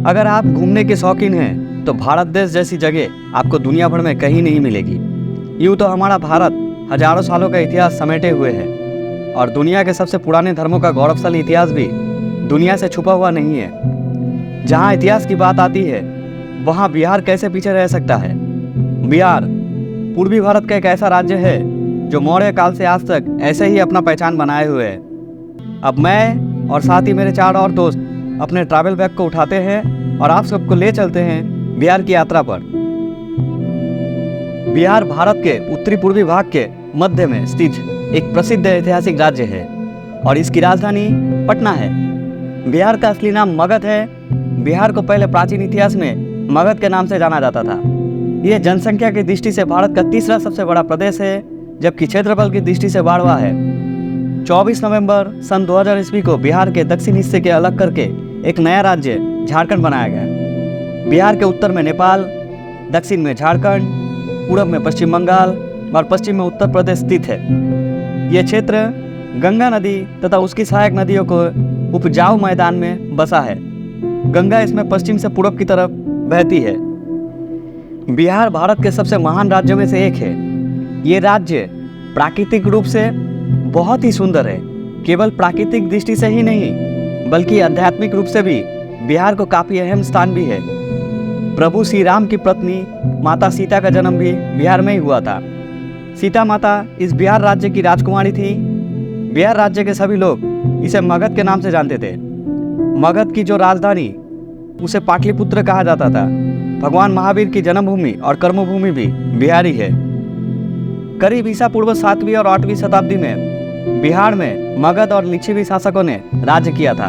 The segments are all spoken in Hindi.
अगर आप घूमने के शौकीन हैं तो भारत देश जैसी जगह आपको दुनिया भर में कहीं नहीं मिलेगी। यूँ तो हमारा भारत हजारों सालों का इतिहास समेटे हुए है और दुनिया के सबसे पुराने धर्मों का गौरवशाली इतिहास भी दुनिया से छुपा हुआ नहीं है। जहाँ इतिहास की बात आती है वहाँ बिहार कैसे पीछे रह सकता है। बिहार पूर्वी भारत का एक ऐसा राज्य है जो मौर्य काल से आज तक ऐसे ही अपना पहचान बनाए हुए है। अब मैं और साथ ही मेरे 4 और दोस्त अपने ट्रैवल बैग को उठाते हैं और आप सबको ले चलते हैं बिहार की यात्रा पर। बिहार भारत के उत्तरी पूर्वी भाग के मध्य में स्थित एक प्रसिद्ध ऐतिहासिक राज्य है और इसकी राजधानी पटना है। बिहार का असली नाम मगध है। बिहार को पहले प्राचीन इतिहास में मगध के नाम से जाना जाता था। यह जनसंख्या की दृष्टि से भारत का तीसरा सबसे बड़ा प्रदेश है, जबकि क्षेत्रफल की दृष्टि से 12वां है। 24 नवंबर सन 2000 ईस्वी को बिहार के दक्षिण हिस्से के अलग करके एक नया राज्य झारखंड बनाया गया। बिहार के उत्तर में नेपाल, दक्षिण में झारखंड, पूर्व में पश्चिम बंगाल और पश्चिम में उत्तर प्रदेश स्थित है। यह क्षेत्र गंगा नदी तथा उसकी सहायक नदियों को उपजाऊ मैदान में बसा है। गंगा इसमें पश्चिम से पूर्व की तरफ बहती है। बिहार भारत के सबसे महान राज्यों में से एक है। ये राज्य प्राकृतिक रूप से बहुत ही सुंदर है। केवल प्राकृतिक दृष्टि से ही नहीं बल्कि आध्यात्मिक रूप से भी बिहार को काफ़ी अहम स्थान भी है। प्रभु श्री राम की पत्नी माता सीता का जन्म भी बिहार में ही हुआ था। सीता माता इस बिहार राज्य की राजकुमारी थी। बिहार राज्य के सभी लोग इसे मगध के नाम से जानते थे। मगध की जो राजधानी उसे पाटलिपुत्र कहा जाता था। भगवान महावीर की जन्मभूमि और कर्मभूमि भी बिहारी है। करीब ईसा पूर्व 7वीं और 8वीं शताब्दी में बिहार में मगध और लिच्छवी शासकों ने राज्य किया था।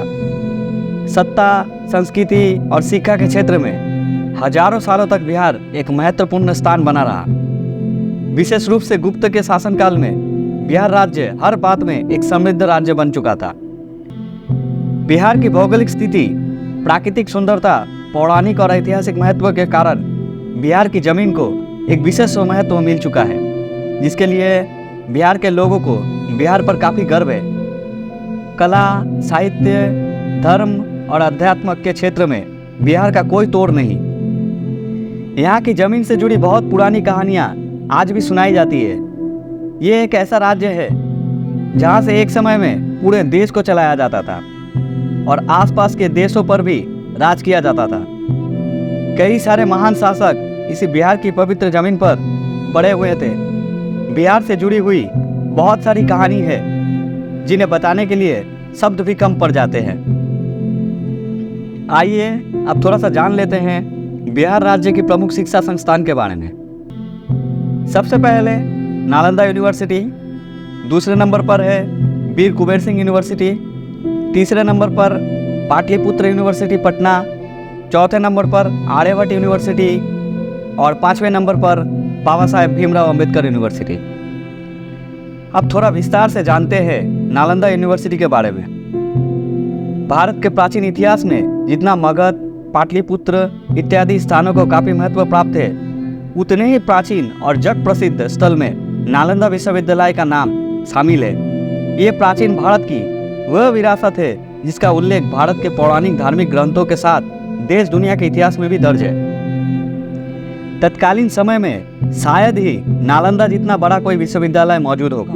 सत्ता, संस्कृति और शिक्षा के क्षेत्र में हजारों सालों तक बिहार एक महत्वपूर्ण स्थान बना रहा। विशेष रूप से गुप्त के शासनकाल में बिहार राज्य हर बात में एक समृद्ध राज्य बन चुका था। बिहार की भौगोलिक स्थिति, प्राकृतिक सुंदरता, पौराणिक और ऐतिहासिक महत्व के कारण बिहार की जमीन को एक विशेष महत्व मिल चुका है, जिसके लिए बिहार के लोगों को बिहार पर काफ़ी गर्व है। कला, साहित्य, धर्म और अध्यात्म के क्षेत्र में बिहार का कोई तोड़ नहीं। यहाँ की जमीन से जुड़ी बहुत पुरानी कहानियाँ आज भी सुनाई जाती है। ये एक ऐसा राज्य है जहाँ से एक समय में पूरे देश को चलाया जाता था और आसपास के देशों पर भी राज किया जाता था। कई सारे महान शासक इसी बिहार की पवित्र जमीन पर बड़े हुए थे। बिहार से जुड़ी हुई बहुत सारी कहानी है जिन्हें बताने के लिए शब्द भी कम पड़ जाते हैं। आइए अब थोड़ा सा जान लेते हैं बिहार राज्य की प्रमुख शिक्षा संस्थान के बारे में। सबसे पहले नालंदा यूनिवर्सिटी, दूसरे नंबर पर है वीर कुबेर सिंह यूनिवर्सिटी, तीसरे नंबर पर पाटलिपुत्र यूनिवर्सिटी पटना, चौथे नंबर पर आर्यभट्ट यूनिवर्सिटी और 5वें नंबर पर बाबा साहेब भीमराव अंबेडकर यूनिवर्सिटी। अब थोड़ा विस्तार से जानते हैं नालंदा यूनिवर्सिटी के बारे में। भारत के प्राचीन इतिहास में जितना मगध, पाटलिपुत्र इत्यादि स्थानों को काफ़ी महत्व प्राप्त है, उतने ही प्राचीन और जग प्रसिद्ध स्थल में नालंदा विश्वविद्यालय का नाम शामिल है। ये प्राचीन भारत की वह विरासत है जिसका उल्लेख भारत के पौराणिक धार्मिक ग्रंथों के साथ देश दुनिया के इतिहास में भी दर्ज है। तत्कालीन समय में शायद ही नालंदा जितना बड़ा कोई विश्वविद्यालय मौजूद होगा।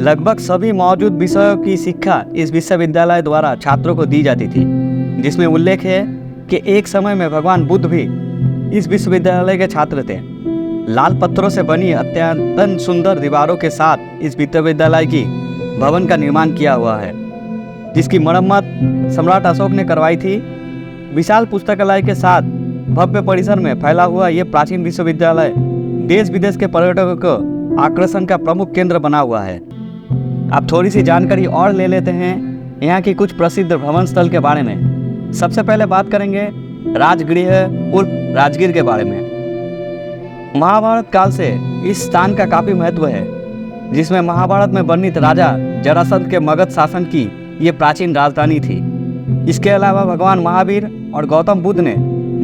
लगभग सभी मौजूद विषयों की शिक्षा इस विश्वविद्यालय द्वारा छात्रों को दी जाती थी, जिसमें उल्लेख है कि एक समय में भगवान बुद्ध भी इस विश्वविद्यालय के छात्र थे। लाल पत्थरों से बनी अत्यंत सुंदर दीवारों के साथ इस विश्वविद्यालय की भवन का निर्माण किया हुआ है, जिसकी मरम्मत सम्राट अशोक ने करवाई थी। विशाल पुस्तकालय के साथ भव्य परिसर में फैला हुआ ये प्राचीन विश्वविद्यालय देश विदेश के पर्यटकों को आकर्षण का प्रमुख केंद्र बना हुआ है। अब थोड़ी सी जानकारी और ले लेते हैं यहाँ की कुछ प्रसिद्ध भ्रमण स्थल के बारे में। सबसे पहले बात करेंगे राजगृह उर्फ राजगीर के बारे में। महाभारत काल से इस स्थान का काफ़ी महत्व है, जिसमें महाभारत में वर्णित राजा जरासंध के मगध शासन की ये प्राचीन राजधानी थी। इसके अलावा भगवान महावीर और गौतम बुद्ध ने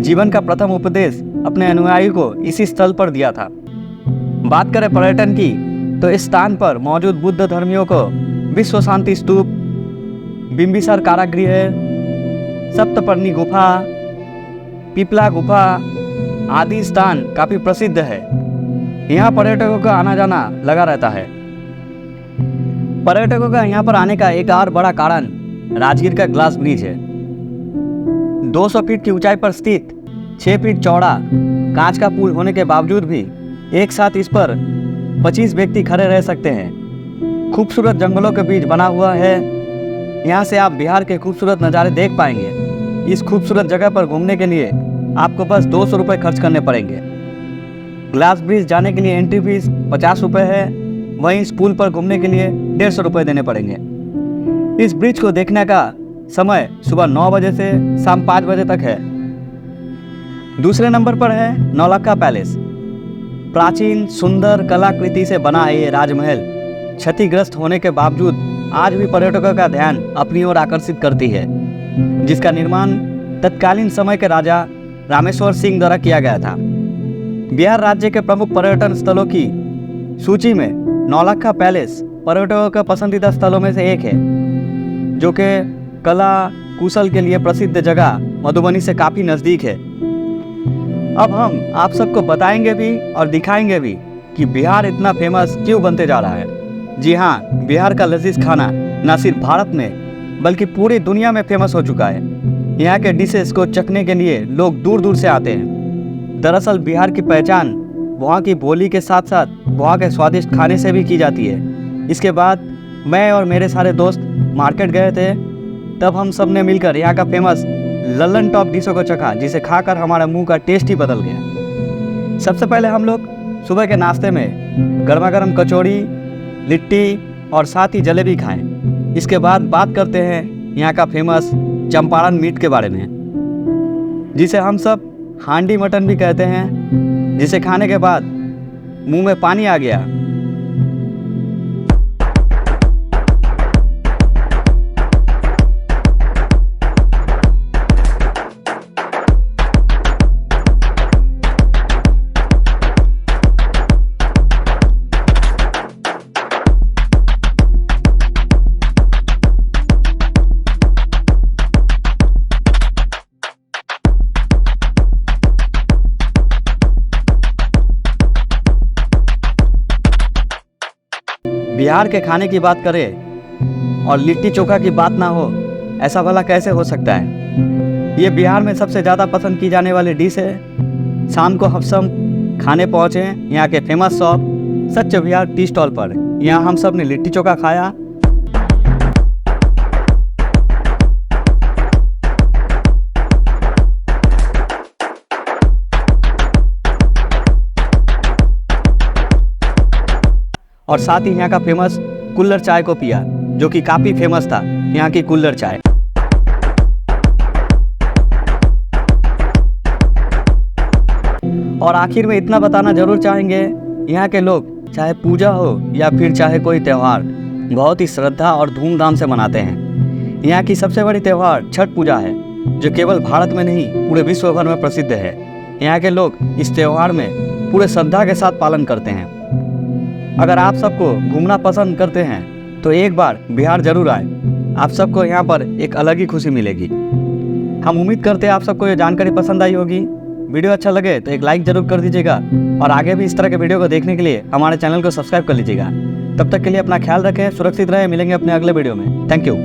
जीवन का प्रथम उपदेश अपने अनुयायी को इसी स्थल पर दिया था। बात करें पर्यटन की तो इस स्थान पर मौजूद बुद्ध धर्मियों को विश्व शांति स्तूप, बिंबिसार कारागृह, सप्तपर्णी गुफा, पिपला गुफा आदि स्थान काफ़ी प्रसिद्ध है। यहाँ पर्यटकों का आना जाना लगा रहता है। पर्यटकों का यहाँ पर आने का एक और बड़ा कारण राजगीर का ग्लास ब्रिज है। 200 फीट की ऊंचाई पर स्थित 6 फीट चौड़ा कांच का पुल होने के बावजूद भी एक साथ इस पर 25 व्यक्ति खड़े रह सकते हैं। खूबसूरत जंगलों के बीच बना हुआ है। यहाँ से आप बिहार के खूबसूरत नज़ारे देख पाएंगे। इस खूबसूरत जगह पर घूमने के लिए आपको बस 200 रुपये खर्च करने पड़ेंगे। ग्लास ब्रिज जाने के लिए एंट्री फीस 50 रुपये है। वहीं इस पुल पर घूमने के लिए 150 रुपये देने पड़ेंगे। इस ब्रिज को देखने का समय सुबह 9 बजे से शाम 5 बजे तक है। दूसरे नंबर पर है नौलक्खा पैलेस। प्राचीन सुंदर कलाकृति से बना है ये राजमहल क्षतिग्रस्त होने के बावजूद आज भी पर्यटकों का ध्यान अपनी ओर आकर्षित करती है, जिसका निर्माण तत्कालीन समय के राजा रामेश्वर सिंह द्वारा किया गया था। बिहार राज्य के प्रमुख पर्यटन स्थलों की सूची में नौलक्खा पैलेस पर्यटकों का पसंदीदा स्थलों में से एक है, जो कि कला कुशल के लिए प्रसिद्ध जगह मधुबनी से काफ़ी नज़दीक है। अब हम आप सबको बताएंगे भी और दिखाएंगे भी कि बिहार इतना फेमस क्यों बनते जा रहा है। जी हाँ, बिहार का लजीज खाना न सिर्फ भारत में बल्कि पूरी दुनिया में फेमस हो चुका है। यहाँ के डिशेस को चखने के लिए लोग दूर दूर से आते हैं। दरअसल बिहार की पहचान वहाँ की बोली के साथ साथ वहाँ के स्वादिष्ट खाने से भी की जाती है। इसके बाद मैं और मेरे सारे दोस्त मार्केट गए थे, तब हम सब ने मिलकर यहाँ का फेमस लल्लन टॉप डिशों को चखा, जिसे खाकर हमारा मुंह का टेस्ट ही बदल गया। सबसे पहले हम लोग सुबह के नाश्ते में गर्मा गर्म कचौड़ी, लिट्टी और साथ ही जलेबी खाएं। इसके बाद बात करते हैं यहाँ का फेमस चंपारण मीट के बारे में, जिसे हम सब हांडी मटन भी कहते हैं, जिसे खाने के बाद मुंह में पानी आ गया। बिहार के खाने की बात करें और लिट्टी चोखा की बात ना हो, ऐसा भला कैसे हो सकता है। ये बिहार में सबसे ज़्यादा पसंद की जाने वाली डिश है। शाम को हम सब खाने पहुँचे यहाँ के फेमस शॉप सच बिहार टी स्टॉल पर। यहाँ हम सब ने लिट्टी चोखा खाया। और साथ ही यहाँ का फेमस कुल्हड़ चाय को पिया, जो कि काफ़ी फेमस था यहाँ की कुल्हड़ चाय। और आखिर में इतना बताना जरूर चाहेंगे, यहाँ के लोग चाहे पूजा हो या फिर चाहे कोई त्यौहार बहुत ही श्रद्धा और धूमधाम से मनाते हैं। यहाँ की सबसे बड़ी त्यौहार छठ पूजा है, जो केवल भारत में नहीं पूरे विश्व भर में प्रसिद्ध है। यहाँ के लोग इस त्यौहार में पूरे श्रद्धा के साथ पालन करते हैं। अगर आप सबको घूमना पसंद करते हैं तो एक बार बिहार जरूर आए। आप सबको यहाँ पर एक अलग ही खुशी मिलेगी। हम उम्मीद करते हैं आप सबको ये जानकारी पसंद आई होगी। वीडियो अच्छा लगे तो एक लाइक जरूर कर दीजिएगा और आगे भी इस तरह के वीडियो को देखने के लिए हमारे चैनल को सब्सक्राइब कर लीजिएगा। तब तक के लिए अपना ख्याल रखें, सुरक्षित रहें। मिलेंगे अपने अगले वीडियो में। Thank you.